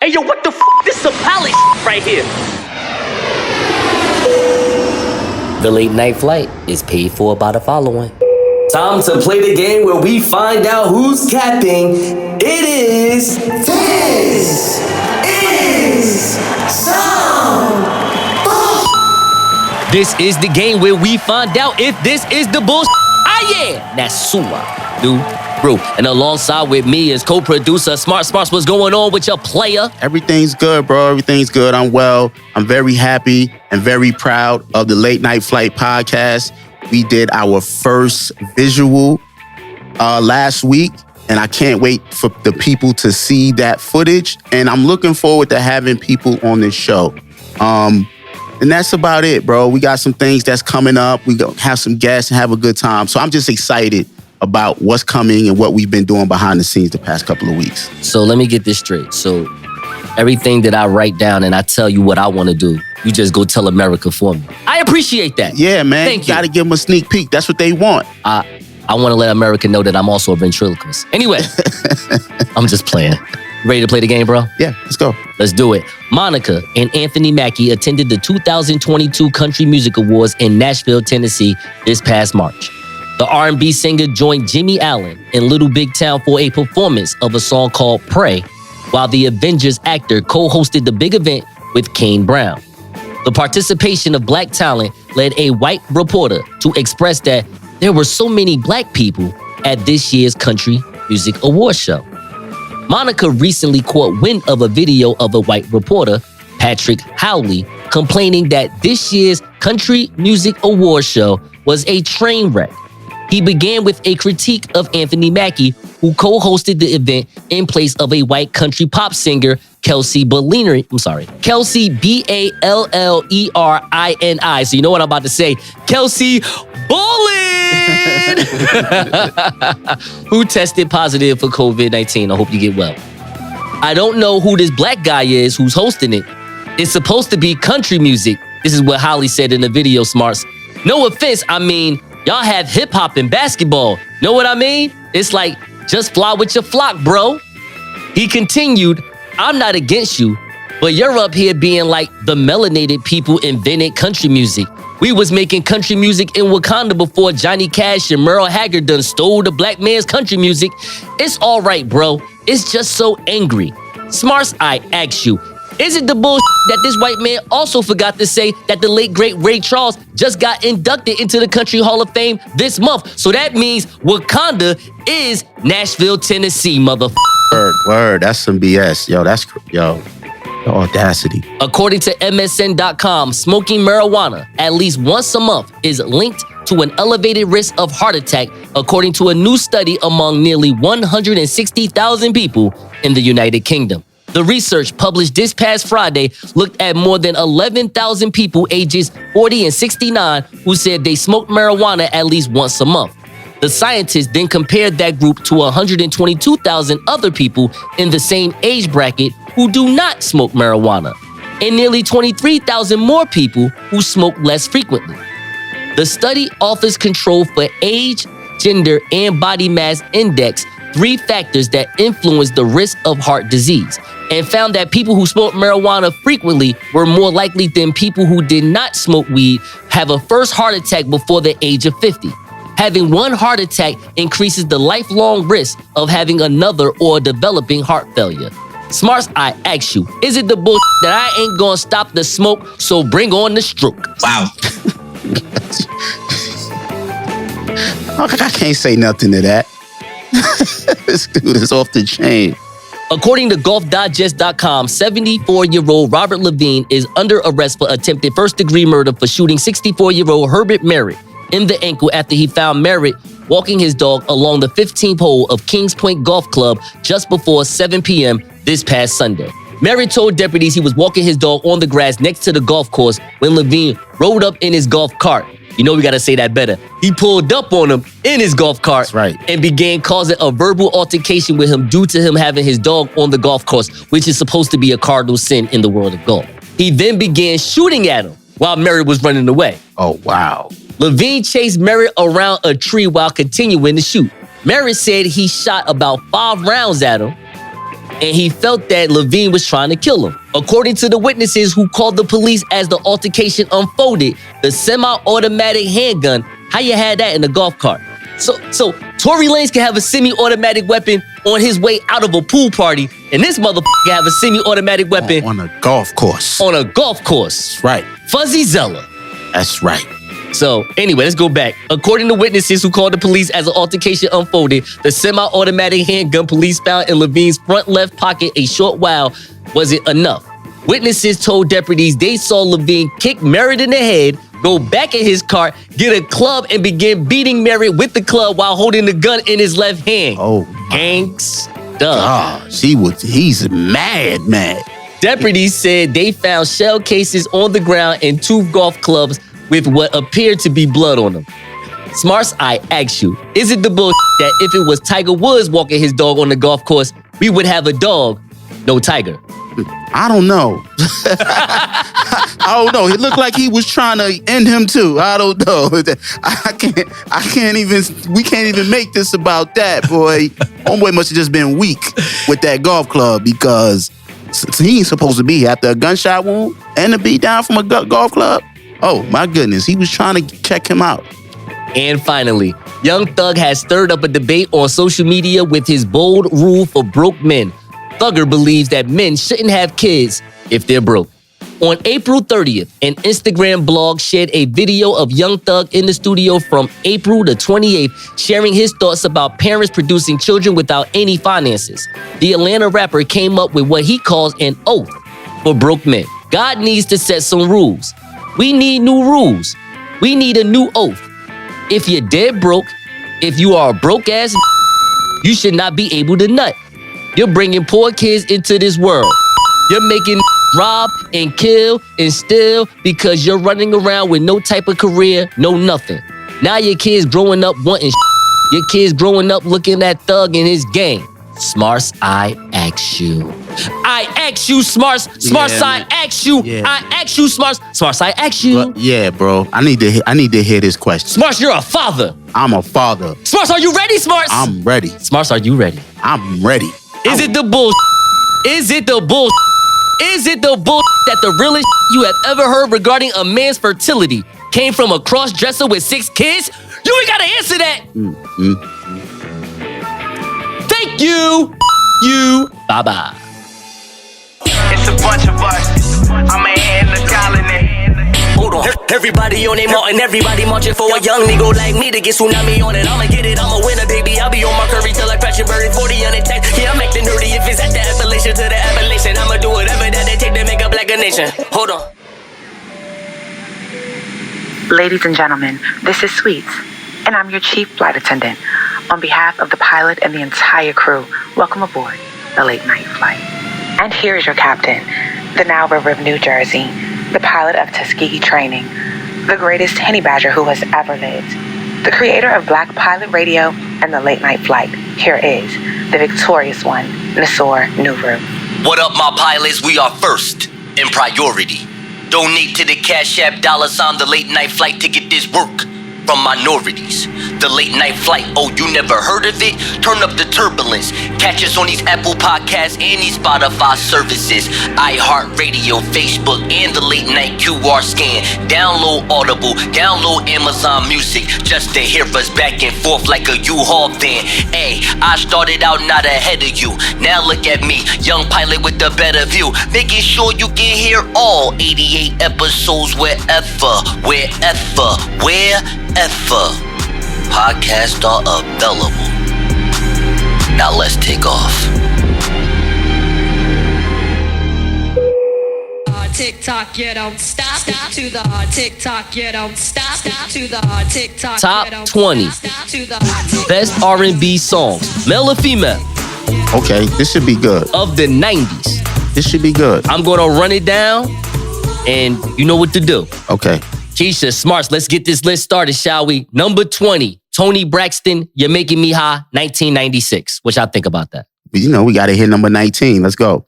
Hey, yo, what the f***? This is a palace right here. The late night flight is paid for by the following. Time to play the game where we find out who's capping. It is This Is Some Bullshit. This is the game where we find out if this is the bullshit. Ah, yeah, that's Sua, dude. Bro, and alongside with me is co-producer Smartz. Smartz, what's going on with your player? Everything's good, bro. Everything's good. I'm well. I'm very happy and very proud of the Late Night Flight podcast. We did our first visual last week, and I can't wait for the people to see that footage. And I'm looking forward to having people on this show. And that's about it, bro. We got some things that's coming up. We gonna have some guests and have a good time. So I'm just excited about what's coming and what we've been doing behind the scenes the past couple of weeks. So let me get this straight. So everything that I write down and I tell you what I want to do, you just go tell America for me. I appreciate that. Yeah, man. Thank you. Gotta give them a sneak peek. That's what they want. I want to let America know that I'm also a ventriloquist. Anyway, I'm just playing. Ready to play the game, bro? Yeah, let's go. Let's do it. Monica and Anthony Mackie attended the 2022 Country Music Awards in Nashville, Tennessee this past March. The R&B singer joined Jimmy Allen in Little Big Town for a performance of a song called Pray, while the Avengers actor co-hosted the big event with Kane Brown. The participation of black talent led a white reporter to express that there were so many black people at this year's Country Music Awards show. Monica recently caught wind of a video of a white reporter, Patrick Howley, complaining that this year's Country Music Awards show was a train wreck. He began with a critique of Anthony Mackie, who co-hosted the event in place of a white country pop singer, Kelsey Ballerini. Kelsey Ballerini. So you know what I'm about to say. Kelsey Ballin, who tested positive for COVID-19. I hope you get well. I don't know who this black guy is who's hosting it. It's supposed to be country music. This is what Holly said in the video, Smartz. No offense, I mean, y'all have hip hop and basketball. Know what I mean? It's like, just fly with your flock, bro. He continued, I'm not against you, but you're up here being like the melanated people invented country music. We was making country music in Wakanda before Johnny Cash and Merle Haggard done stole the black man's country music. It's all right, bro. It's just so angry. Smartz, I ask you, is it the bullshit that this white man also forgot to say that the late great Ray Charles just got inducted into the Country Hall of Fame this month? So that means Wakanda is Nashville, Tennessee, motherfucker. Word. That's some BS. The audacity. According to MSN.com, smoking marijuana at least once a month is linked to an elevated risk of heart attack, according to a new study among nearly 160,000 people in the United Kingdom. The research published this past Friday looked at more than 11,000 people ages 40 and 69 who said they smoked marijuana at least once a month. The scientists then compared that group to 122,000 other people in the same age bracket who do not smoke marijuana, and nearly 23,000 more people who smoke less frequently. The study offers control for age, gender, and body mass index, 3 factors that influence the risk of heart disease, and found that people who smoke marijuana frequently were more likely than people who did not smoke weed have a first heart attack before the age of 50. Having one heart attack increases the lifelong risk of having another or developing heart failure. Smartz, I ask you, is it the bullshit that I ain't gonna stop the smoke, so bring on the stroke? Wow. I can't say nothing to that. This dude is off the chain. According to GolfDigest.com, 74-year-old Robert Levine is under arrest for attempted first-degree murder for shooting 64-year-old Herbert Merritt in the ankle after he found Merritt walking his dog along the 15th hole of Kings Point Golf Club just before 7 p.m. this past Sunday. Merritt told deputies he was walking his dog on the grass next to the golf course when Levine rode up in his golf cart. You know we gotta say that better. He pulled up on him in his golf cart. That's right. And began causing a verbal altercation with him due to him having his dog on the golf course, which is supposed to be a cardinal sin in the world of golf. He then began shooting at him while Merritt was running away. Oh, wow. Levine chased Merritt around a tree while continuing to shoot. Merritt said he shot about 5 rounds at him and he felt that Levine was trying to kill him. According to the witnesses who called the police as the altercation unfolded, the semi-automatic handgun, how you had that in a golf cart? So Tory Lanez can have a semi-automatic weapon on his way out of a pool party, and this motherfucker can have a semi-automatic weapon on a golf course. On a golf course. That's right. Fuzzy Zella. That's right. So anyway, let's go back. According to witnesses who called the police as the altercation unfolded, the semi-automatic handgun police found in Levine's front left pocket a short while wasn't enough. Witnesses told deputies they saw Levine kick Merritt in the head, go back in his car, get a club, and begin beating Merritt with the club while holding the gun in his left hand. Oh, Gangsta. gosh, he's mad. Deputies said they found shell cases on the ground and 2 golf clubs with what appeared to be blood on them. Smartz, I ask you, is it the bullshit that if it was Tiger Woods walking his dog on the golf course, we would have a dog, no tiger? I don't know. I don't know. It looked like he was trying to end him too. I don't know. We can't even make this about that, boy. Homeboy must have just been weak with that golf club because he ain't supposed to be after a gunshot wound and a beat down from a golf club. Oh my goodness, he was trying to check him out. And finally, Young Thug has stirred up a debate on social media with his bold rule for broke men. Thugger believes that men shouldn't have kids if they're broke. On April 30th, an Instagram blog shared a video of Young Thug in the studio from April the 28th, sharing his thoughts about parents producing children without any finances. The Atlanta rapper came up with what he calls an oath for broke men. God needs to set some rules. We need new rules. We need a new oath. If you're dead broke, if you are a broke ass, you should not be able to nut. You're bringing poor kids into this world. You're making rob and kill and steal because you're running around with no type of career, no nothing. Now your kids growing up wanting your kids growing up looking at Thug and his gang. Smartz, I ask you. I ask you, Smartz. Smartz, Yeah, I ask you. Yeah. I ask you, Smartz. Smartz, I ask you. But yeah, bro. I need to hear this question. Smartz, you're a father. I'm a father. Smartz, are you ready, Smartz? I'm ready. Smartz, are you ready? I'm ready. Is it the bullshit? Is it the bullshit? Is it the bullshit that the realest you have ever heard regarding a man's fertility came from a cross-dresser with 6 kids? You ain't gotta answer that. Thank you. You. Bye-bye. It's a bunch of us. I'm in the colony. Hold on. Everybody on their mountain, everybody marching for a young nigga like me to get tsunami on it. I'ma get it, I'ma win it, baby. I'll be on my curry till I crash your bird. 40 on the tech. Yeah, I'm acting nerdy if it's at the Appalachian to the Appalachian. I'ma do whatever that they take to make a black a nation. Hold on. Ladies and gentlemen, this is Sweets, and I'm your chief flight attendant. On behalf of the pilot and the entire crew, welcome aboard the late night flight. And here is your captain, the Nile River of New Jersey, the pilot of Tuskegee Training, the greatest honey badger who has ever lived, the creator of Black Pilot Radio and the Late Night Flight. Here is the victorious one, Nasor Nuru. What up, my pilots? We are first in priority. Donate to the Cash App $ the late night flight to get this work from minorities. The late night flight, oh, you never heard of it? Turn up the turbulence. Catch us on these Apple Podcasts and these Spotify services. iHeartRadio, Facebook, and the late night QR scan. Download Audible, download Amazon Music just to hear us back and forth like a U-Haul van. Hey, I started out not ahead of you. Now look at me, young pilot with the better view. Making sure you can hear all 88 episodes wherever. Podcasts are available. Now let's take off. TikTok, you don't stop. Stop to the hard TikTok, you don't stop. Stop to the hard TikTok. Top 20 To the hard best R&B songs, male or female, Okay, this should be good. of the 90s. This should be good. I'm gonna run it down, and you know what to do. Okay. Keisha, Smartz, let's get this list started, shall we? Number 20, Tony Braxton, You're Making Me High, 1996. What y'all think about that? You know, we got to hit number 19. Let's go.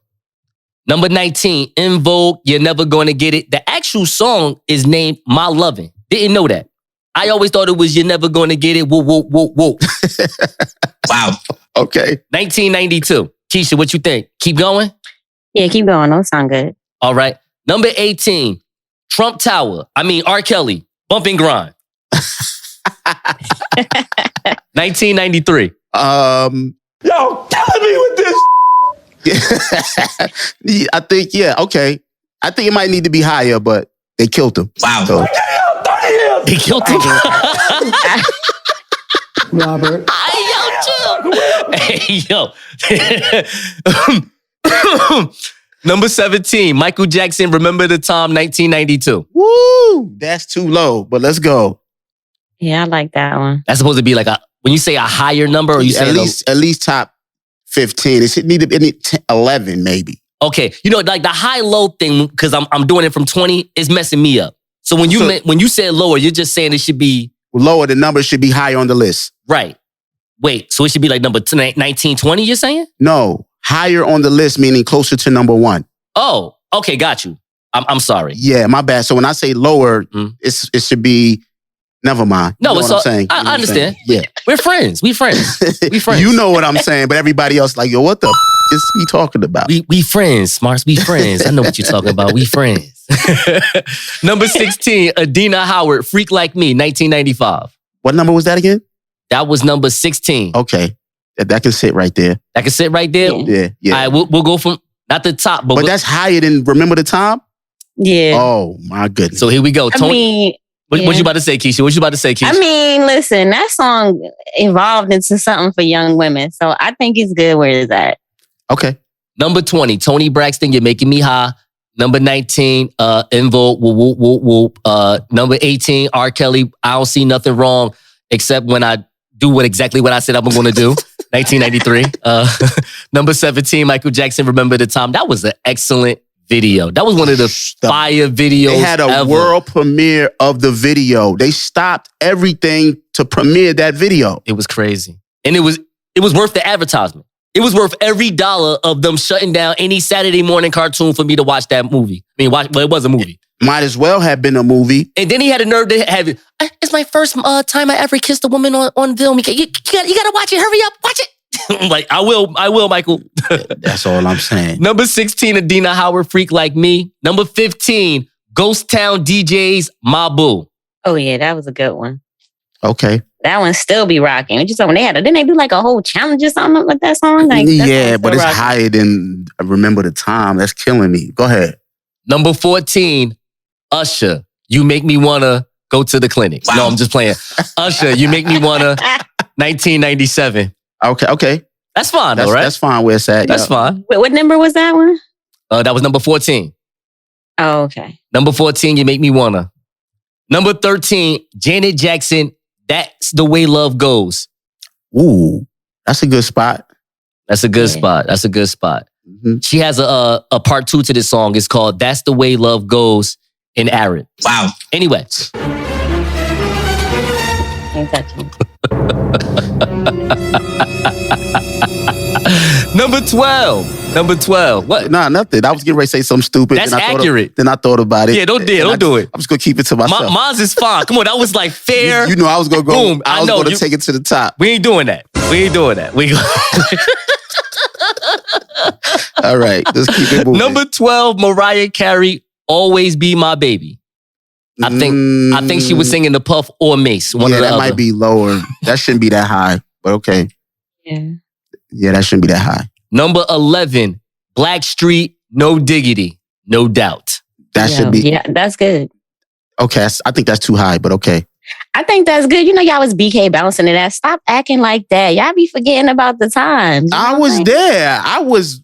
Number 19, In Vogue, You're Never Gonna Get It. The actual song is named My Lovin'. Didn't know that. I always thought it was You're Never Gonna Get It. Whoa, whoa, whoa, whoa. Wow. Okay. 1992, Keisha, what you think? Keep going? Yeah, keep going. Don't sound good. All right. Number 18, Trump Tower. R. Kelly, Bump and Grind. 1993. Yo, killing me with this. I think, okay. I think it might need to be higher, but they killed him. Wow. So. They killed him. Robert. Hey, yo. Number 17, Michael Jackson, Remember the Time, 1992. Woo! That's too low, but let's go. Yeah, I like that one. That's supposed to be like when you say a higher number, or you say at least top 15. It should need to be 11, maybe. Okay, like the high-low thing, because I'm doing it from 20, is messing me up. So when you said lower, you're just saying it should be lower. The number should be higher on the list. Right. Wait, so it should be like number 19, 20, you're saying? No, higher on the list, meaning closer to number 1. Oh, okay, got you. I'm sorry. Yeah, my bad. So when I say lower, it should be, never mind. No, you know it's what I'm saying. I understand. Yeah. We're friends. We friends. You know what I'm saying, but everybody else like, yo, what the is he talking about? We friends, Smartz. We friends. I know what you're talking about. We friends. Number 16, Adina Howard, Freak Like Me, 1995. What number was that again? That was number 16. Okay. That can sit right there. That can sit right there? Yeah. All right, we'll go from, not the top, but that's higher than Remember the Time? Yeah. Oh, my goodness. So here we go. Tony, what you about to say, Keisha? What you about to say, Keisha? Listen, that song evolved into something for young women. So I think it's good where it's at. Okay. Number 20, Tony Braxton, You're Making Me High. Number 19, Invo, Whoop, Whoop, Whoop, Whoop. Number 18, R. Kelly, I Don't See Nothing Wrong, except when I do exactly what I said I'm going to do. 1993. Number 17, Michael Jackson, Remember the Time. That was an excellent video. That was one of the fire videos They had a world premiere of the video. They stopped everything to premiere that video. It was crazy. And it was worth the advertisement. It was worth every dollar of them shutting down any Saturday morning cartoon for me to watch that movie. It was a movie. Might as well have been a movie. And then he had a nerve to have it. It's my first time I ever kissed a woman on film. You gotta watch it. Hurry up, watch it. I'm like, I will, Michael. That's all I'm saying. Number 16, Adina Howard, Freak Like Me. Number 15, Ghost Town DJs, My Boo. Oh yeah, that was a good one. Okay. That one still be rocking. Just when didn't they do like a whole challenge or something with that song? Like, yeah, but it's higher than Remember the Time. That's killing me. Go ahead. Number 14, Usher, You Make Me Wanna Go to the Clinic. Wow. No, I'm just playing. Usher, You Make Me Wanna, 1997. Okay. That's fine though, right? That's fine where it's at. That's fine. Wait, what number was that one? That was number 14. Oh, okay. Number 14, You Make Me Wanna. Number 13, Janet Jackson, That's the Way Love Goes. Ooh, that's a good spot. That's a good spot. That's a good spot. Mm-hmm. She has a part 2 to this song. It's called That's the Way Love Goes in Arid. Wow. Anyway. Can't touch me. Number 12. What? Nah, nothing. I was getting ready to say something stupid. That's accurate. Then I thought about it. Yeah, don't do it. I'm just going to keep it to myself. Mine's is fine. Come on, that was like fair. You know I was going to go. Boom. I was going to take it to the top. We ain't doing that. All right, just keep it moving. Number 12, Mariah Carey, Always Be My Baby. I think she was singing the Puff or Mace. One of the other. Might be lower. That shouldn't be that high, but okay. Yeah, that shouldn't be that high. Number 11, Blackstreet, No Diggity, No Doubt. That should be. Yeah, that's good. Okay, I think that's too high, but okay. I think that's good. You know, y'all was BK bouncing to that. Stop acting like that. Y'all be forgetting about the times. I was there. I was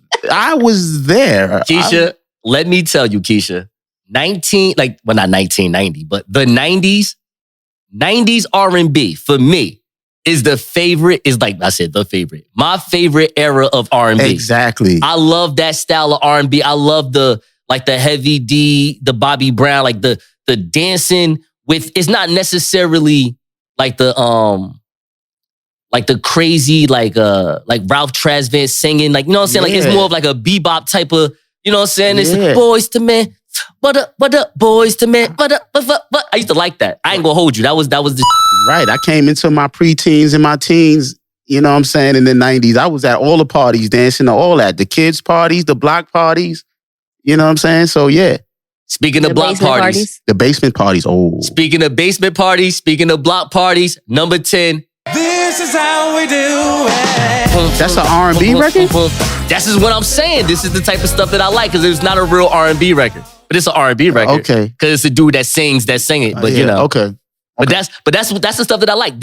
there. Keisha, let me tell you, Keisha, not 1990, but the 90s R&B for me is the favorite, the favorite. My favorite era of R&B. Exactly. I love that style of R&B. I love the Heavy D, the Bobby Brown, like the dancing with, it's not necessarily like the crazy, like Ralph Tresvant singing, like, you know what I'm saying? Like, it's more of like a bebop type of, you know what I'm saying? It's like, boys to men, what up, boys to men, what up. I used to like that. I ain't gonna hold you. That was the right. I came into my preteens and my teens, You know what I'm saying? In the 90s, I was at all the parties, dancing to all that. The kids' parties, the block parties. You know what I'm saying? So, yeah. Speaking of block parties. The basement parties. Oh. Speaking of basement parties, speaking of block parties, number 10. This is how we do it. That's an R&B record? That's just what I'm saying. This is the type of stuff that I like because it's not a real R&B record. But it's an R&B record. Okay. Because it's a dude that sings it. But, you know. Okay. But that's the stuff that I like.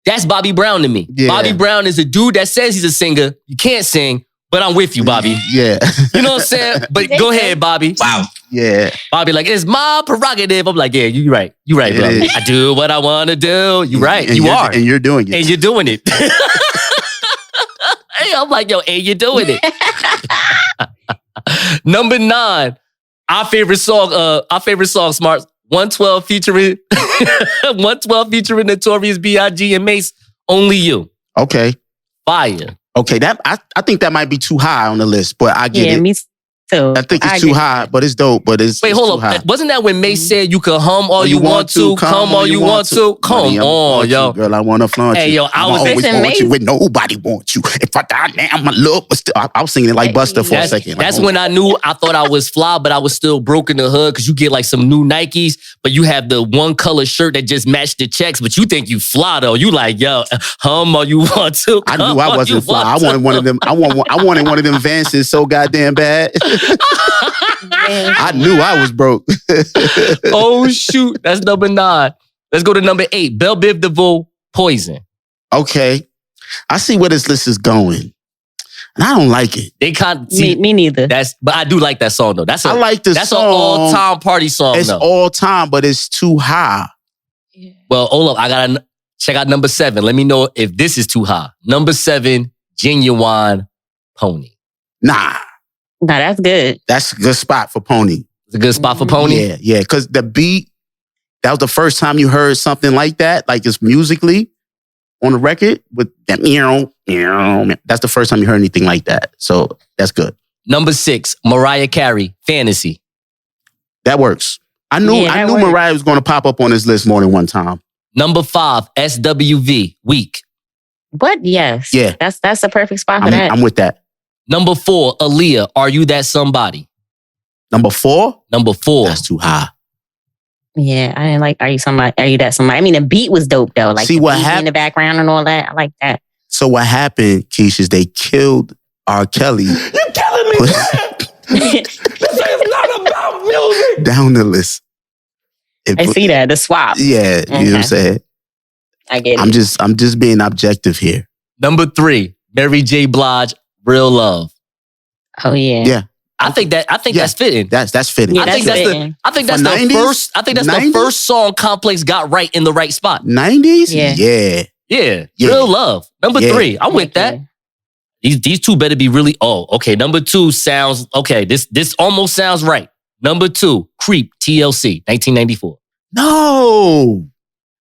That's Bobby Brown to me. Yeah. Bobby Brown is a dude that says he's a singer. You can't sing, but I'm with you, Bobby. Yeah. You know what I'm saying? But go ahead, Bobby. Wow. Yeah. Bobby, like, it's my prerogative. I'm like, yeah, you're right. You're right, bro. is. I do what I want to do. You're right. And you are. And you're doing it. And you're doing it. Hey, I'm like, yo, and you're doing it. Number 9, our favorite song, Smartz. 112 featuring 112 featuring Notorious B.I.G. and Mace. Only You. Okay. Fire. Okay, that I think that might be too high on the list, but I get it. Yeah, me too. I think it's too high, but it's dope. But it's Wait, it's hold too up. high. Wasn't that when Mace said you could hum all you want to, come all you want to? Come Money, on, yo. You, girl, I want to flaunt Hey, you. yo, I was always Listen, want you Mace- when nobody wants you. If I die now, my love, but still, I was singing it like Buster for a second. That's like, when I knew I thought I was fly, but I was still broke in the hood because you get like some new Nikes, but you have the one color shirt that just matched the checks, but you think you fly though. You like, yo, hum all you want to. I knew I wasn't fly. I wanted one of them. I wanted one of them Vances so goddamn bad. I knew I was broke. Oh shoot, that's number 9. Let's go to number 8. Belle Biv DeVoe, Poison. Okay, I see where this list is going, and I don't like it. They can't Me neither. But I do like that song though. That's I like the That's song. an all-time party song. It's though. all time, but it's too high. Well, hold up. I gotta check out number 7. Let me know if this is too high. Number 7, Genuine Pony. Nah, No, that's good. that's a good spot for Pony. It's a good spot for Pony. Yeah, because the beat, that was the first time you heard something like that, like it's musically on the record with that meow. That's the first time you heard anything like that. So that's good. Number 6, Mariah Carey, Fantasy. That works. I knew that knew works. Mariah was going to pop up on this list more than one time. Number 5, SWV, Weak. But yes. Yeah. That's a perfect spot for that. I'm with that. Number 4, Aaliyah, Are You That Somebody? Number 4? Number 4. That's too high. Yeah, I didn't like Are You That Somebody? I mean, the beat was dope though. Like See the what beat in happened? the background and all that. I like that. So what happened, Keisha, is they killed R. Kelly. You're killing me, man. This is not about music. Down the list. I see that, the swap. Yeah, you know what I'm Okay. saying? I get I'm it. just being objective here. Number 3, Mary J. Blige, Real Love. Oh yeah. Yeah. I think that's fitting. That's fitting. Yeah, I think that's that's fitting. the 90s? first. I think that's the 90s? first song Complex got right in the right spot. 90s? Yeah. Yeah. Yeah, Yeah. Real Love. Number Yeah. 3, I'm with that. These two better be really. Oh, okay. Number 2 sounds okay. This almost sounds right. Number 2, Creep, TLC, 1994. No.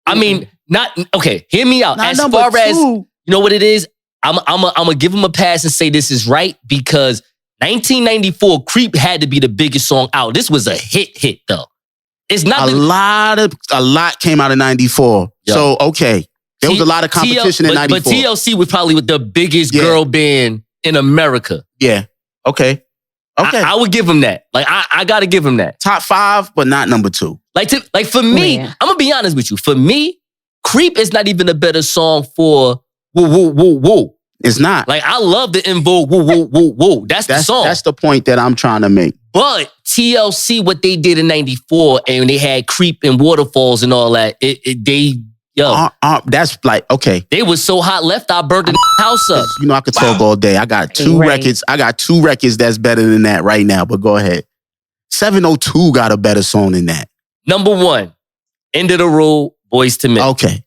I mean, not okay. Hear me out. Not As number far as 2. you know what it is, I'm gonna give him a pass and say this is right because 1994 Creep had to be the biggest song out. This was a hit though. It's not a lot came out of 94. Yeah. So, okay. There was a lot of competition in 94. But TLC was probably the biggest girl band in America. Yeah. Okay. Okay. I would give him that. Like I gotta give him that. Top 5, but not number 2. Like for me, Yeah. I'm gonna be honest with you. For me, Creep is not even a better song for woo woo woo woo. It's not. Like I love the In Vogue woo woo woo woo. That's the song. That's the point that I'm trying to make. But TLC, what they did in 94, and they had Creep and Waterfalls and all that, That's like, okay. they was so hot left, I burned the house up. You know, I could talk all day. I got 2 Right. records. I got 2 records that's better than that right now, but go ahead. 702 got a better song than that. Number 1, End of the Road, Boys to Men. Okay.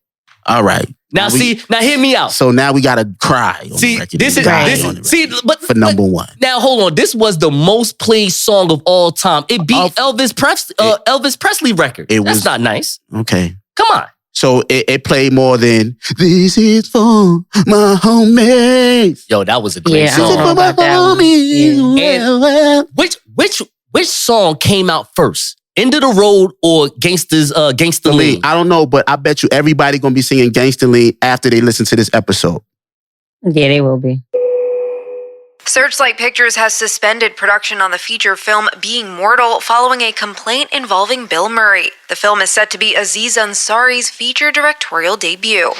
All right. Now hear me out. So now we got to cry. On See, the record. this We is cry this. on the See, record but for number 1. Now hold on. This was the most played song of all time. It beat Elvis Presley record. That's not nice. Okay. Come on. So it played more than "This is for my homies." Yo, that was a great Yeah, I song. don't know about that one. Yeah. And which song came out first? End of the Road or Gangsta Lean? I don't know, but I bet you everybody gonna be singing Gangsta Lean after they listen to this episode. Yeah, they will be. Searchlight Pictures has suspended production on the feature film Being Mortal following a complaint involving Bill Murray. The film is set to be Aziz Ansari's feature directorial debut.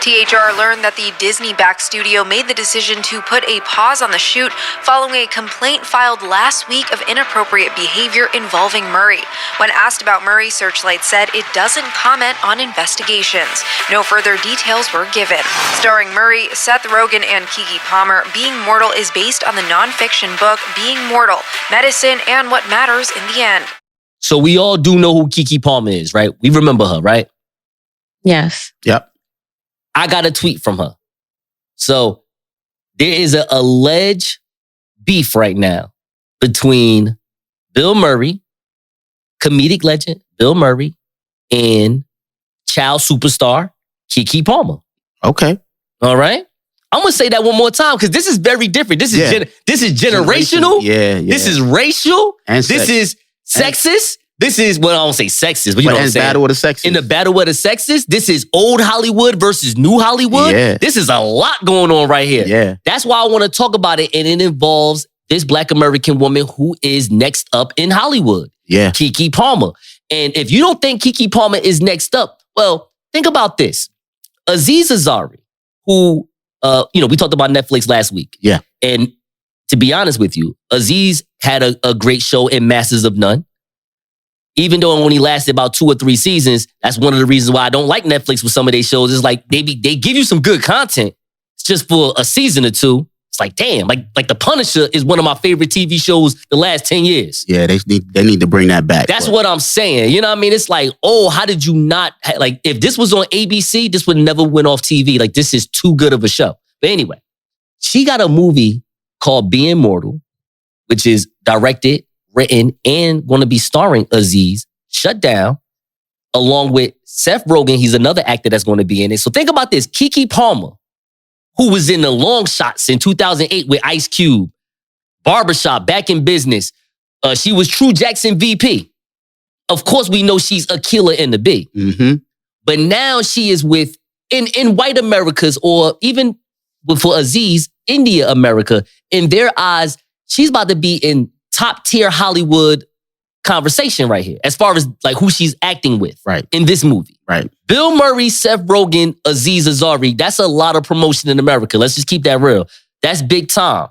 THR learned that the Disney-backed studio made the decision to put a pause on the shoot following a complaint filed last week of inappropriate behavior involving Murray. When asked about Murray, Searchlight said it doesn't comment on investigations. No further details were given. Starring Murray, Seth Rogen, and Keke Palmer, Being Mortal is based on the nonfiction book Being Mortal, Medicine and What Matters in the End. So we all do know who Keke Palmer is, right? We remember her, right? Yes. Yep. I got a tweet from her. So there is an alleged beef right now between Bill Murray, comedic legend Bill Murray, and child superstar Keke Palmer. Okay. All right? I'm going to say that one more time because this is very different. This is this is generational. Yeah. This is racial. And this is sexist. This is, well, I don't say sexist, but you know what I'm saying. Battle of the sexes. In the battle of the sexes, this is old Hollywood versus new Hollywood. Yeah. This is a lot going on right here. Yeah. That's why I want to talk about it, and it involves this Black American woman who is next up in Hollywood. Yeah. Keke Palmer. And if you don't think Keke Palmer is next up, well, think about this. Aziz Ansari, who, we talked about Netflix last week. Yeah. And to be honest with you, Aziz had a great show in Masters of None. Even though it only lasted about 2 or 3 seasons, that's one of the reasons why I don't like Netflix with some of their shows. Is like they give you some good content. It's just for a season or two. It's like, damn, like The Punisher is one of my favorite TV shows the last 10 years. Yeah, they need to bring that back. That's what I'm saying. You know what I mean? It's like, oh, how did you not, like, if this was on ABC, this would never went off TV. Like, this is too good of a show. But anyway, she got a movie called Being Mortal, which is directed, written, and going to be starring Aziz, shut down, along with Seth Rogen. He's another actor that's going to be in it. So think about this. Keke Palmer, who was in the Long Shots in 2008 with Ice Cube, Barbershop, Back in Business. She was True Jackson VP. Of course, we know she's Akilah in the B. Mm-hmm. But now she is with, in white Americas, or even for Aziz, India America, in their eyes, she's about to be in top tier Hollywood conversation right here, as far as like who she's acting with in this movie. Right. Bill Murray, Seth Rogen, Aziz Ansari, that's a lot of promotion in America. Let's just keep that real. That's big time.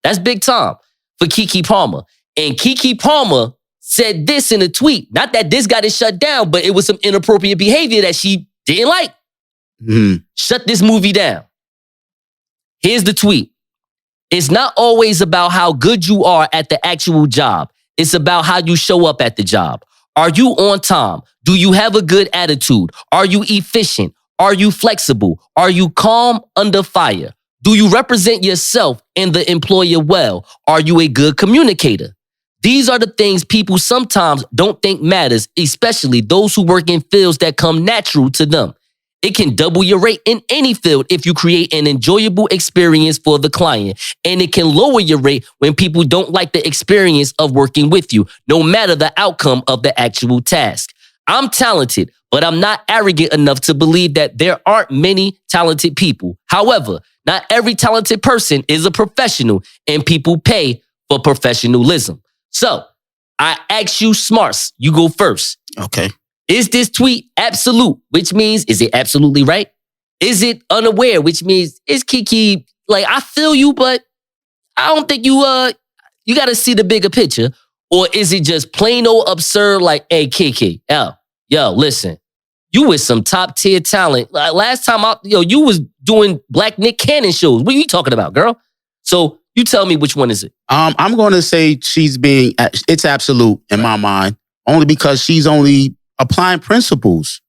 That's big time for Keke Palmer. And Keke Palmer said this in a tweet. Not that this got it shut down, but it was some inappropriate behavior that she didn't like. Mm-hmm. Shut this movie down. Here's the tweet. It's not always about how good you are at the actual job. It's about how you show up at the job. Are you on time? Do you have a good attitude? Are you efficient? Are you flexible? Are you calm under fire? Do you represent yourself and the employer well? Are you a good communicator? These are the things people sometimes don't think matters, especially those who work in fields that come natural to them. It can double your rate in any field if you create an enjoyable experience for the client. And it can lower your rate when people don't like the experience of working with you, no matter the outcome of the actual task. I'm talented, but I'm not arrogant enough to believe that there aren't many talented people. However, not every talented person is a professional, and people pay for professionalism. So I ask you, Smartz, you go first. Okay. Is this tweet absolute, which means, is it absolutely right? Is it unaware, which means, is Keke, like, I feel you, but I don't think you got to see the bigger picture? Or is it just plain old absurd, like, hey, Keke, yo, listen, you with some top tier talent. Like, last time, you was doing Black Nick Cannon shows. What are you talking about, girl? So you tell me which one is it? I'm going to say it's absolute in my mind, only because she's only applying principles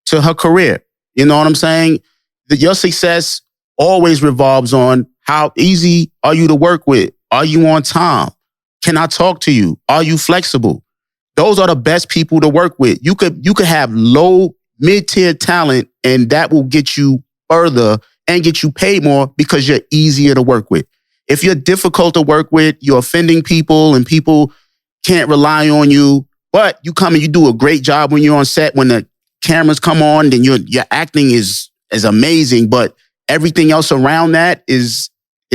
to her career. You know what I'm saying? Your success always revolves on how easy are you to work with? Are you on time? Can I talk to you? Are you flexible? Those are the best people to work with. You could have low, mid-tier talent, and that will get you further and get you paid more because you're easier to work with. If you're difficult to work with, you're offending people and people can't rely on you. But you come and you do a great job when you're on set. When the cameras come on, then your acting is amazing. But everything else around that is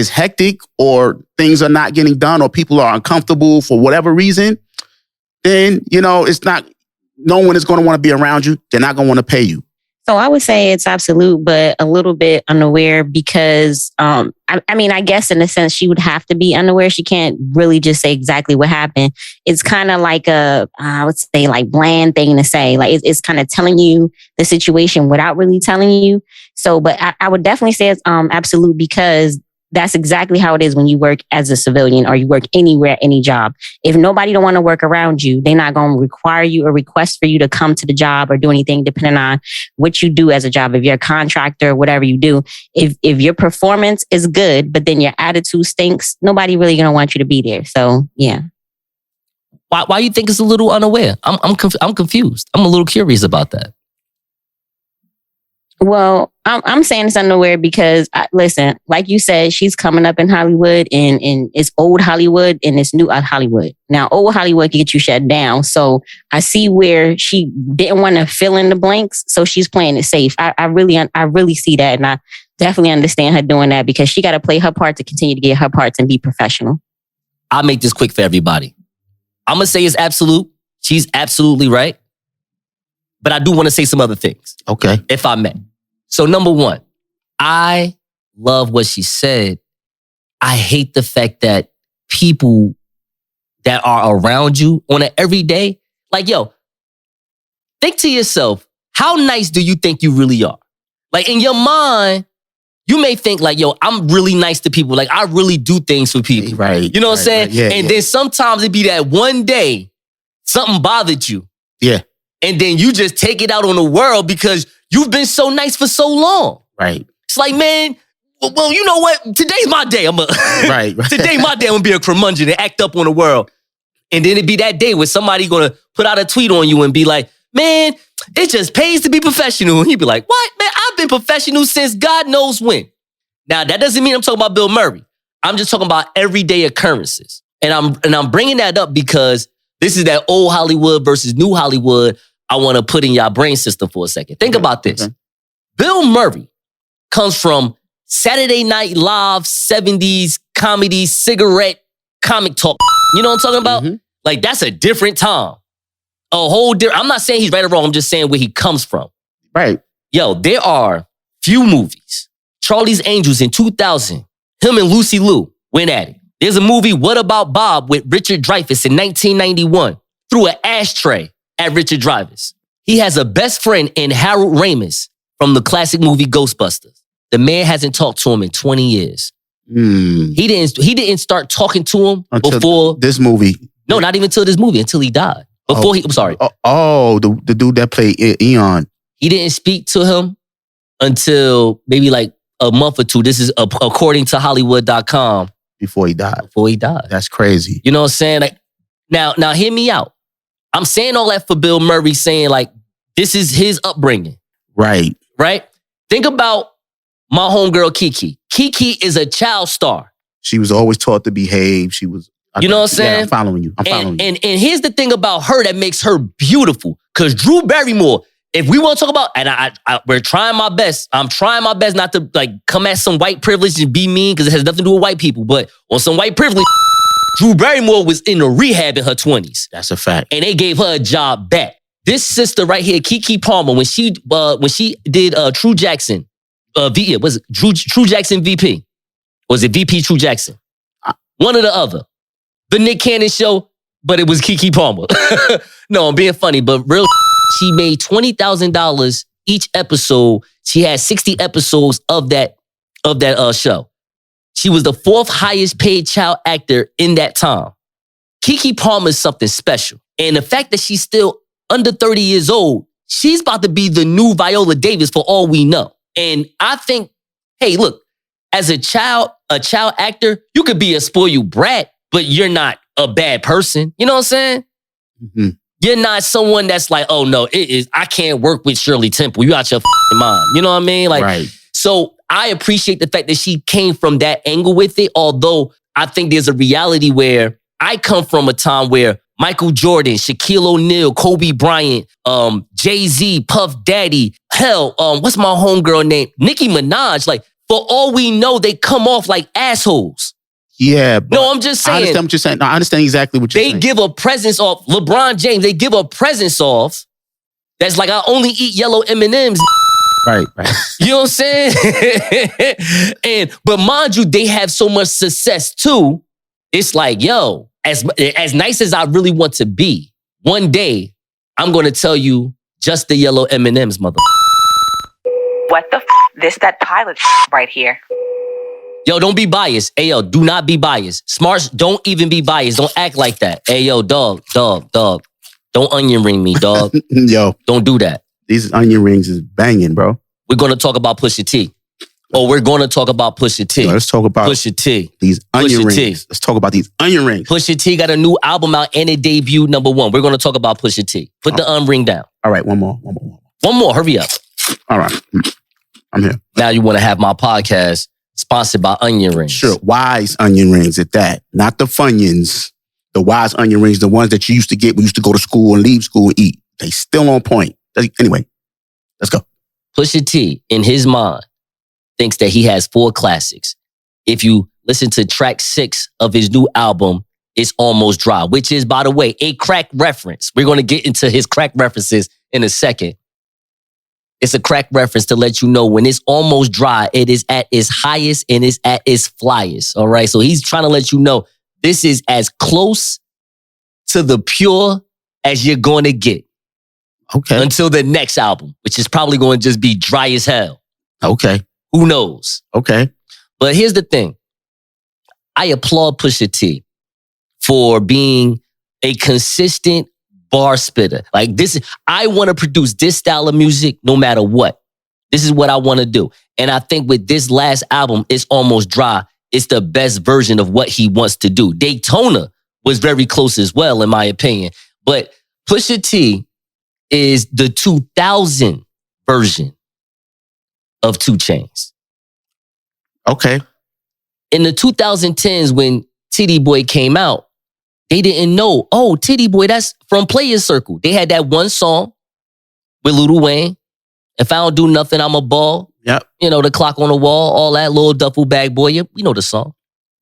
hectic, or things are not getting done, or people are uncomfortable for whatever reason, then, it's not, no one is going to want to be around you. They're not going to want to pay you. So I would say it's absolute, but a little bit unaware because, I guess in a sense she would have to be unaware. She can't really just say exactly what happened. It's kind of like I would say like bland thing to say. Like it's kind of telling you the situation without really telling you. So, but I would definitely say it's absolute because that's exactly how it is when you work as a civilian or you work anywhere, any job. If nobody don't want to work around you, they're not going to require you or request for you to come to the job or do anything depending on what you do as a job. If you're a contractor, whatever you do, if your performance is good, but then your attitude stinks, nobody really going to want you to be there. So, yeah. Why you think it's a little unaware? I'm confused. I'm a little curious about that. Well, I'm saying it's unaware because, listen, like you said, she's coming up in Hollywood and it's old Hollywood and it's new Hollywood. Now, old Hollywood can get you shut down. So I see where she didn't want to fill in the blanks. So she's playing it safe. I really see that. And I definitely understand her doing that because she got to play her part to continue to get her parts and be professional. I'll make this quick for everybody. I'm going to say it's absolute. She's absolutely right. But I do want to say some other things. Okay. If I may. So number one, I love what she said. I hate the fact that people that are around you on an everyday, like, yo, think to yourself, how nice do you think you really are? Like in your mind, you may think like, yo, I'm really nice to people. Like I really do things for people. Right. You know what I'm saying? Right. Yeah, and then sometimes it'd be that one day something bothered you. Yeah. And then you just take it out on the world because you've been so nice for so long. Right. It's like, man, well, you know what? Today's my day. Right. Today my day, I'm gonna be a curmudgeon and act up on the world. And then it'd be that day where somebody gonna put out a tweet on you and be like, man, it just pays to be professional. And he'd be like, what? Man, I've been professional since God knows when. Now, that doesn't mean I'm talking about Bill Murray. I'm just talking about everyday occurrences. And I'm bringing that up because this is that old Hollywood versus new Hollywood I want to put in your brain system for a second. Think about this. Okay. Bill Murray comes from Saturday Night Live, 70s comedy, cigarette, comic talk. You know what I'm talking about? Mm-hmm. Like, that's a different time. A whole different... I'm not saying he's right or wrong. I'm just saying where he comes from. Right. Yo, there are few movies. Charlie's Angels in 2000. Him and Lucy Liu went at it. There's a movie, What About Bob, with Richard Dreyfuss in 1991. Threw an ashtray at Richard Dreyfuss. He has a best friend in Harold Ramis from the classic movie Ghostbusters. The man hasn't talked to him in 20 years. He didn't start talking to him until before this movie. No, not even until this movie, until he died. I'm sorry. The dude that played Eon. He didn't speak to him until maybe like a month or two. This is according to Hollywood.com. Before he died. That's crazy. You know what I'm saying? Like, now hear me out. I'm saying all that for Bill Murray, saying like, this is his upbringing. Right. Right? Think about my homegirl, Kiki. Kiki is a child star. She was always taught to behave. She was... You know what I'm saying? Yeah, I'm following you. And here's the thing about her that makes her beautiful. Because Drew Barrymore, if we want to talk about... And we're trying my best. I'm trying my best not to like come at some white privilege and be mean because it has nothing to do with white people. But on some white privilege... Drew Barrymore was in a rehab in her 20s. That's a fact. And they gave her a job back. This sister right here, Keke Palmer, when she did True Jackson, was it True Jackson VP? Was it VP True Jackson? One or the other. The Nick Cannon show, but it was Keke Palmer. No, I'm being funny, but real, she made $20,000 each episode. She had 60 episodes of that show. She was the 4th highest paid child actor in that time. Keke Palmer is something special. And the fact that she's still under 30 years old, she's about to be the new Viola Davis for all we know. And I think, hey, look, as a child actor, you could be a spoiled brat, but you're not a bad person. You know what I'm saying? Mm-hmm. You're not someone that's like, oh no, I can't work with Shirley Temple. You out your mind. You know what I mean? Like, right. So I appreciate the fact that she came from that angle with it, although I think there's a reality where I come from a time where Michael Jordan, Shaquille O'Neal, Kobe Bryant, Jay-Z, Puff Daddy, hell, what's my homegirl name? Nicki Minaj, like for all we know, they come off like assholes. Yeah. But No, I'm just saying. I understand what you're saying. No, I understand exactly what you're saying. They give a presence off. LeBron James, they give a presence off that's like, I only eat yellow M&Ms. Right. You know what I'm saying? But mind you, they have so much success too. It's like, yo, as nice as I really want to be, one day I'm going to tell you just the yellow M&Ms, mother. What the This that pilot right here. Yo, don't be biased. Hey, yo, do not be biased. Smartz, don't even be biased. Don't act like that. Hey, yo, dog. Don't onion ring me, dog. Yo. Don't do that. These onion rings is banging, bro. We're going to talk about Pusha T. We're going to talk about Pusha T. Yo, let's talk about Pusha T. These onion Pusha rings. T. Let's talk about these onion rings. Pusha T got a new album out and it debuted #1. We're going to talk about Pusha T. Put the ring down. All right, one more. One more. Hurry up. All right. I'm here. Now you want to have my podcast sponsored by onion rings. Sure. Wise onion rings at that. Not the Funyuns. The wise onion rings, the ones that you used to get when you used to go to school and leave school and eat. They still on point. Anyway, let's go. Pusha T, in his mind, thinks that he has 4 classics. If you listen to track 6 of his new album, It's Almost Dry, which is, by the way, a crack reference. We're going to get into his crack references in a second. It's a crack reference to let you know when it's almost dry, it is at its highest and it's at its flyest. All right. So he's trying to let you know this is as close to the pure as you're going to get. Okay. Until the next album, which is probably going to just be dry as hell. Okay. Who knows? Okay. But here's the thing. I applaud Pusha T for being a consistent bar spitter. Like this, I want to produce this style of music no matter what. This is what I want to do. And I think with this last album, It's Almost Dry, it's the best version of what he wants to do. Daytona was very close as well, in my opinion. But Pusha T is the 2000 version of 2 Chainz. Okay. In the 2010s, when Titty Boy came out, they didn't know, oh, Titty Boy, that's from Players Circle. They had that one song with Lil Wayne. If I don't do nothing, I'm a ball. Yep. You know, The Clock on the Wall, all that, Little Duffel Bag Boy. You know the song.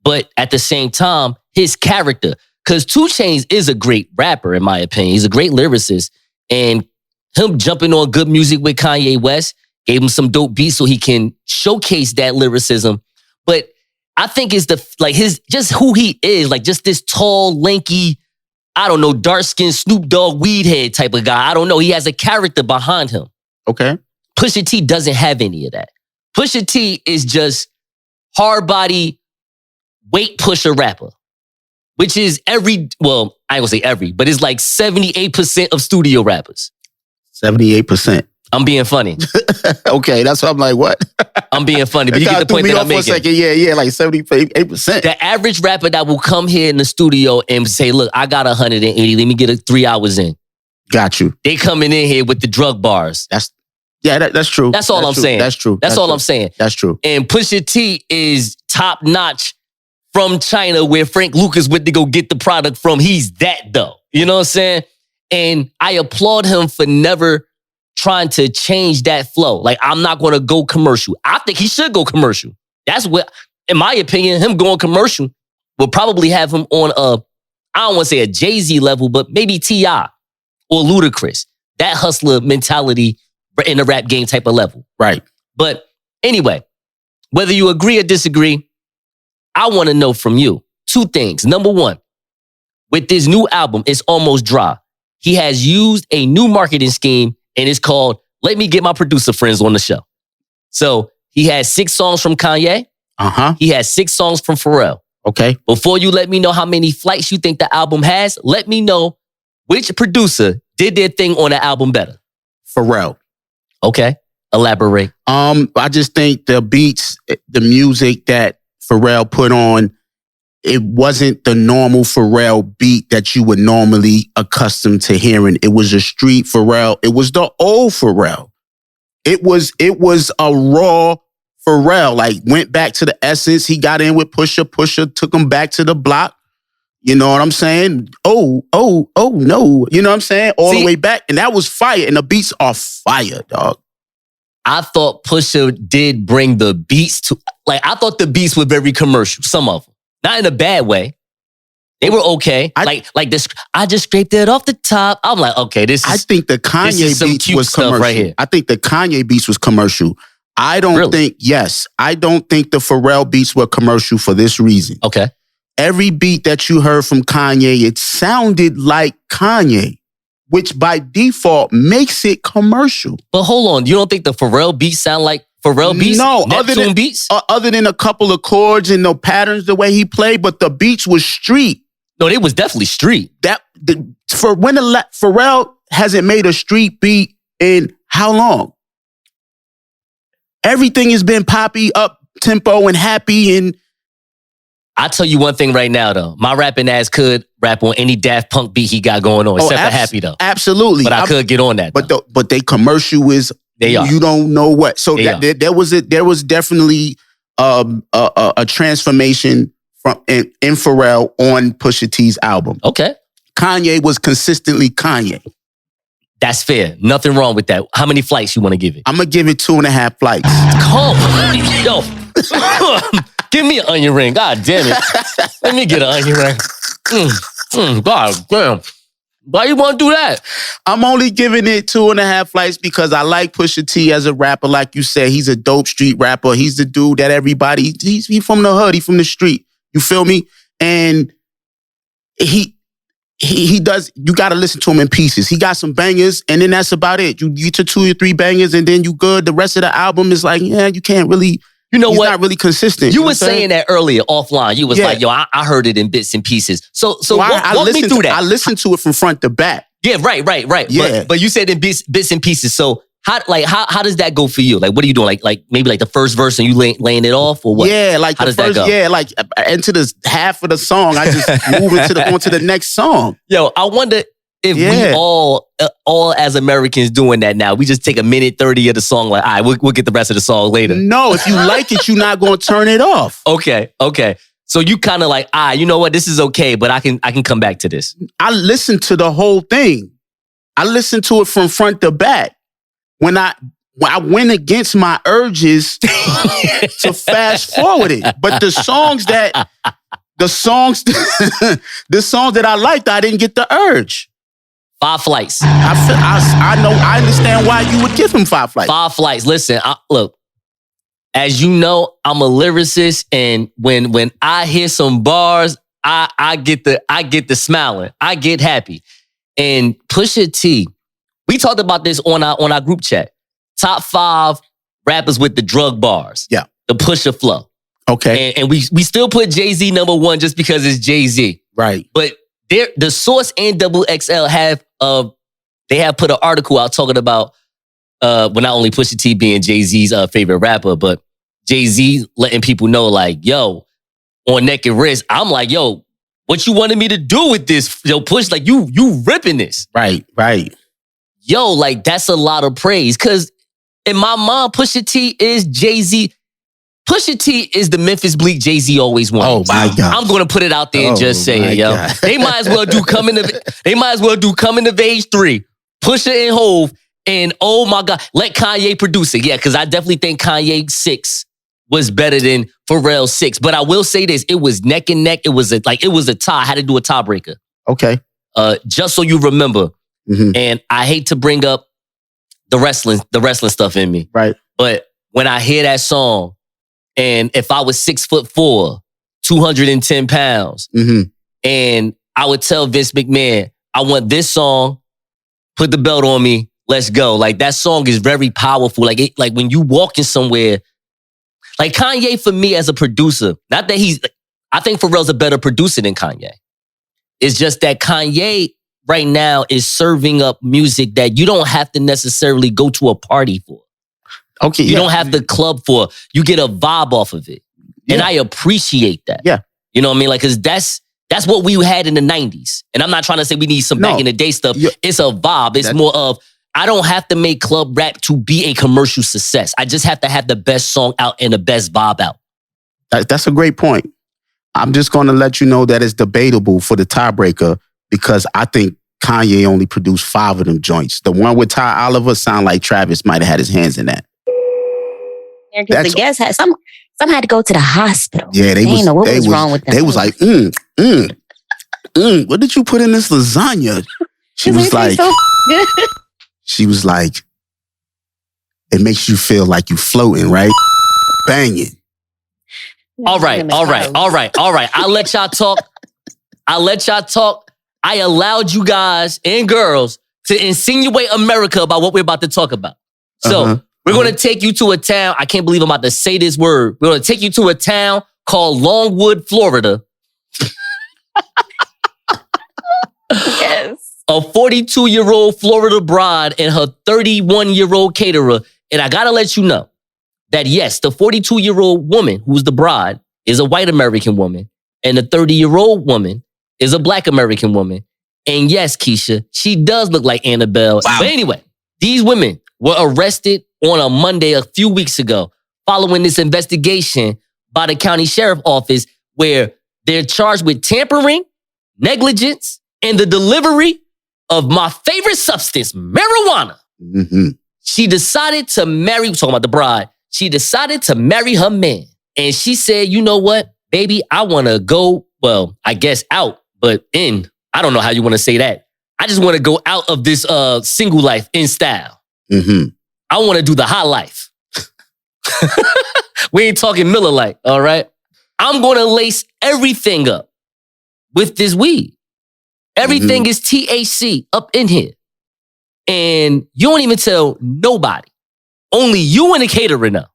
But at the same time, his character, because 2 Chainz is a great rapper, in my opinion. He's a great lyricist. And him jumping on good music with Kanye West gave him some dope beats so he can showcase that lyricism. But I think it's just who he is, like just this tall, lanky, I don't know, dark-skinned Snoop Dogg weed head type of guy. I don't know. He has a character behind him. Okay. Pusha T doesn't have any of that. Pusha T is just hard body, weight pusher rapper, which is I ain't gonna say every, but it's like 78% of studio rappers. 78%. I'm being funny. Okay, that's what I'm like, what? I'm being funny, but you get the point that I'm making. For a second. Yeah, like 78%. The average rapper that will come here in the studio and say, look, I got 180, let me get 3 hours in. Got you. They coming in here with the drug bars. That's true. That's all I'm saying. That's true. That's all I'm saying. That's true. And Pusha T is top notch from China, where Frank Lucas went to go get the product from. He's that though. You know what I'm saying? And I applaud him for never trying to change that flow. Like, I'm not going to go commercial. I think he should go commercial. That's what, in my opinion, him going commercial will probably have him on I don't want to say a Jay-Z level, but maybe T.I. or Ludacris. That hustler mentality in the rap game type of level. Right. But anyway, whether you agree or disagree, I want to know from you 2 things. Number 1, with this new album, It's Almost Dry, he has used a new marketing scheme, and it's called Let Me Get My Producer Friends on the Show. So he has 6 songs from Kanye. He has 6 songs from Pharrell. Okay. Before you let me know how many flights you think the album has, let me know which producer did their thing on the album better. Pharrell. Okay. Elaborate. I just think the beats, the music that Pharrell put on, it wasn't the normal Pharrell beat that you would normally accustomed to hearing. It was a street Pharrell. It was the old Pharrell. It was a raw Pharrell. Like, went back to the essence. He got in with Pusha. Pusha took him back to the block. You know what I'm saying? Oh, no. You know what I'm saying? All the way back. And that was fire. And the beats are fire, dog. I thought Pusha did bring the beats to, like, I thought the beats were very commercial, some of them. Not in a bad way. They were okay. Like this, I just scraped it off the top. I'm like, okay, this is. I think the Kanye beats was commercial. Right here. I think the Kanye beats was commercial. I don't think the Pharrell beats were commercial for this reason. Okay. Every beat that you heard from Kanye, it sounded like Kanye, which by default makes it commercial. But hold on, you don't think the Pharrell beats sound like Pharrell beats? No, Neptune beats? Other than a couple of chords and no patterns the way he played, but the beats was street. No, they was definitely street. Pharrell hasn't made a street beat in how long? Everything has been poppy, up tempo, and happy. And I tell you one thing right now, though, my rapping ass could rap on any Daft Punk beat he got going on, except for Happy though. Absolutely, but I could get on that. But they commercial is you don't know what. So there was definitely a transformation from in Pharrell on Pusha T's album. Okay, Kanye was consistently Kanye. That's fair. Nothing wrong with that. How many flights you want to give it? I'm gonna give it 2.5 flights. Come on, yo. Give me an onion ring. God damn it. Let me get an onion ring. God damn. Why you want to do that? I'm only giving it 2.5 flights because I like Pusha T as a rapper. Like you said, he's a dope street rapper. He's the dude that everybody, he's from the hood. He's from the street. You feel me? And he does, you got to listen to him in pieces. He got some bangers and then that's about it. You get to 2 or 3 bangers and then you good. The rest of the album is like, yeah, you can't really, you know he's what? Not really consistent. You were saying that earlier offline. You was like, yo, I heard it in bits and pieces. So walk me through that. I listened to it from front to back. Yeah, right. Yeah. But you said in bits and pieces. So how does that go for you? Like, what are you doing? Like maybe like the first verse and you laying it off or what? Yeah, like how the does first, that go? yeah, like into the half of the song, I just move onto the next song. Yo, I wonder if we all as Americans doing that now. We just take a minute 30 of the song, like, all right, we'll get the rest of the song later. No, if you like it, you're not going to turn it off. Okay. So you kind of like, you know what, this is okay, but I can come back to this. I listened to the whole thing. I listened to it from front to back. When I went against my urges to fast forward it. But the songs that I liked, I didn't get the urge. 5 flights. I understand why you would give him 5 flights. 5 flights. Listen, look, as you know, I'm a lyricist, and when I hear some bars, I get the smiling. I get happy. And Pusha T, we talked about this on our group chat. Top 5 rappers with the drug bars. Yeah. The Pusha flow. Okay. And we still put Jay-Z number 1 just because it's Jay-Z. Right. But the Source and XXL have put an article out talking about not only Pusha T being Jay-Z's favorite rapper, but Jay-Z letting people know, like, yo, on Neck and Wrist, I'm like, yo, what you wanted me to do with this? Yo, Push, like, you ripping this. Right. Yo, like, that's a lot of praise. Because in my mind, Pusha T is Jay-Z. Pusha T is the Memphis Bleak Jay-Z always wanted. Oh my God! I'm gonna put it out there and just say it, yo. God. They might as well do Coming of Age 3, Pusha and Hove, and oh my God, let Kanye produce it. Yeah, because I definitely think Kanye 6 was better than Pharrell 6. But I will say this: it was neck and neck. It was a tie. I had to do a tiebreaker. Okay. Just so you remember. Mm-hmm. And I hate to bring up the wrestling stuff in me. Right. But when I hear that song, and if I was 6'4", 210 pounds, mm-hmm. and I would tell Vince McMahon, I want this song, put the belt on me, let's go. Like, that song is very powerful. Like when you walking somewhere, like Kanye for me as a producer, not that I think Pharrell's a better producer than Kanye. It's just that Kanye right now is serving up music that you don't have to necessarily go to a party for. Okay, you don't have the club for. You get a vibe off of it. And I appreciate that. Yeah. You know what I mean? Like, because that's what we had in the 90s. And I'm not trying to say we need some back in the day stuff. Yeah. It's a vibe. It's more of, I don't have to make club rap to be a commercial success. I just have to have the best song out and the best vibe out. That's a great point. I'm just going to let you know that it's debatable for the tiebreaker because I think Kanye only produced 5 of them joints. The one with Ty Oliver sound like Travis might have had his hands in that. because the guests had some had to go to the hospital. Yeah, they didn't know what was wrong with them. They was like, what did you put in this lasagna? She was like, so good. She was like, it makes you feel like you floating, right? Banging. All right. I'll let y'all talk. I allowed you guys and girls to insinuate America about what we're about to talk about. So we're going to take you to a town. I can't believe I'm about to say this word. We're going to take you to a town called Longwood, Florida. Yes. A 42-year-old Florida bride and her 31-year-old caterer. And I got to let you know that, yes, the 42-year-old woman who's the bride is a white American woman. And the 30-year-old woman is a black American woman. And yes, Keisha, she does look like Annabelle. Wow. But anyway, these women were arrested on a Monday a few weeks ago following this investigation by the county sheriff office where they're charged with tampering, negligence, and the delivery of my favorite substance, marijuana. Mm-hmm. She decided to marry, talking about the bride, she decided to marry her man. And she said, you know what, baby, I want to go, well, I guess out, but in. I don't know how you want to say that. I just want to go out of this single life in style. Mm-hmm. I want to do the high life. We ain't talking Miller Lite, all right? I'm going to lace everything up with this weed. Everything is THC up in here. And you don't even tell nobody. Only you and the caterer know.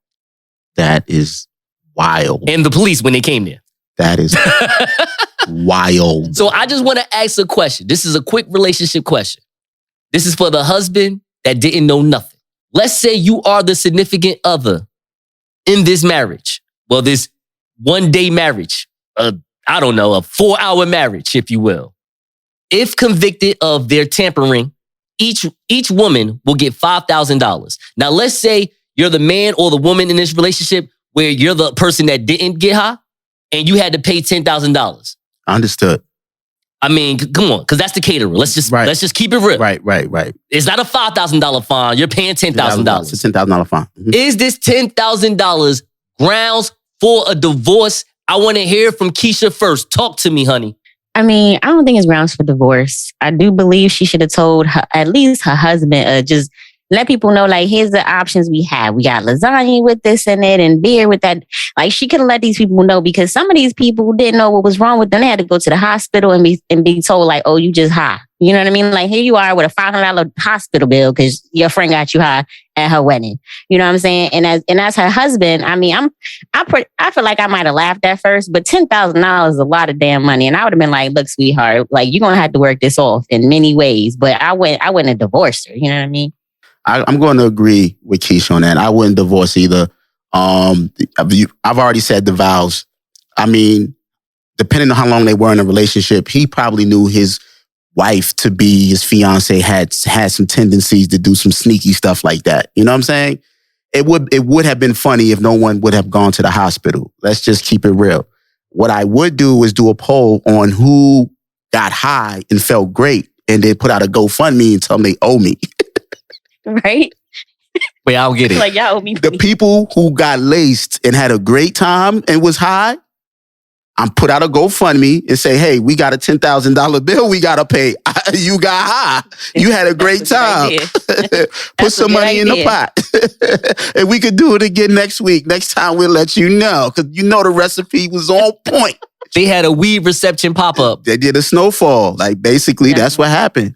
That is wild. And the police when they came there. That is wild. So I just want to ask a question. This is a quick relationship question. This is for the husband that didn't know nothing. Let's say you are the significant other in this marriage. Well, this one-day marriage. I don't know, a 4-hour marriage, if you will. If convicted of their tampering, each woman will get $5,000. Now, let's say you're the man or the woman in this relationship where you're the person that didn't get high and you had to pay $10,000. Understood. I mean, come on, because that's the caterer. Let's just keep it real. Right. It's not a $5,000 fine. You're paying $10,000. It's a $10,000 fine. Mm-hmm. Is this $10,000 grounds for a divorce? I want to hear from Keisha first. Talk to me, honey. I mean, I don't think it's grounds for divorce. I do believe she should have told her, at least her husband, just let people know, like, here's the options we have. We got lasagna with this in it and beer with that. Like, she could have let these people know because some of these people didn't know what was wrong with them. They had to go to the hospital and be told, like, oh, you just high. You know what I mean? Like, here you are with a $500 hospital bill because your friend got you high at her wedding. You know what I'm saying? And as her husband, I mean, I feel like I might have laughed at first, but $10,000 is a lot of damn money. And I would have been like, look, sweetheart, like, you're going to have to work this off in many ways. But I wouldn't have divorced her. You know what I mean? I'm going to agree with Keisha on that. I wouldn't divorce either. I've already said the vows. I mean, depending on how long they were in a relationship, he probably knew his wife to be his fiance had some tendencies to do some sneaky stuff like that. You know what I'm saying? It would have been funny if no one would have gone to the hospital. Let's just keep it real. What I would do is do a poll on who got high and felt great and then put out a GoFundMe and tell them they owe me. Right? Wait, I don't get it. Like, y'all owe me. The people who got laced and had a great time and was high, I'm put out a GoFundMe and say, hey, we got a $10,000 bill we got to pay. You got high. You had a great time. Put some money in the pot. And we could do it again next week. Next time we'll let you know because you know the recipe was on point. They had a weed reception pop-up. They did a snowfall. Like, basically, that's what happened.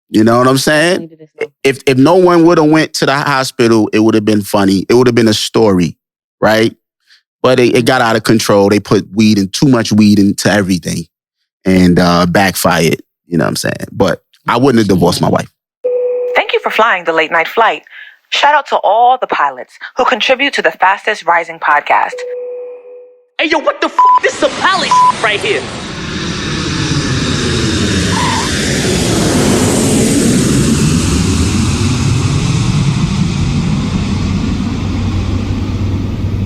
You know what I'm saying? If no one would have went to the hospital, it would have been funny. It would have been a story, right? But it got out of control. They put too much weed into everything and backfired. You know what I'm saying? But I wouldn't have divorced my wife. Thank you for flying the late night flight. Shout out to all the pilots who contribute to the fastest rising podcast. Hey, yo, what the f***? This is some pally right here.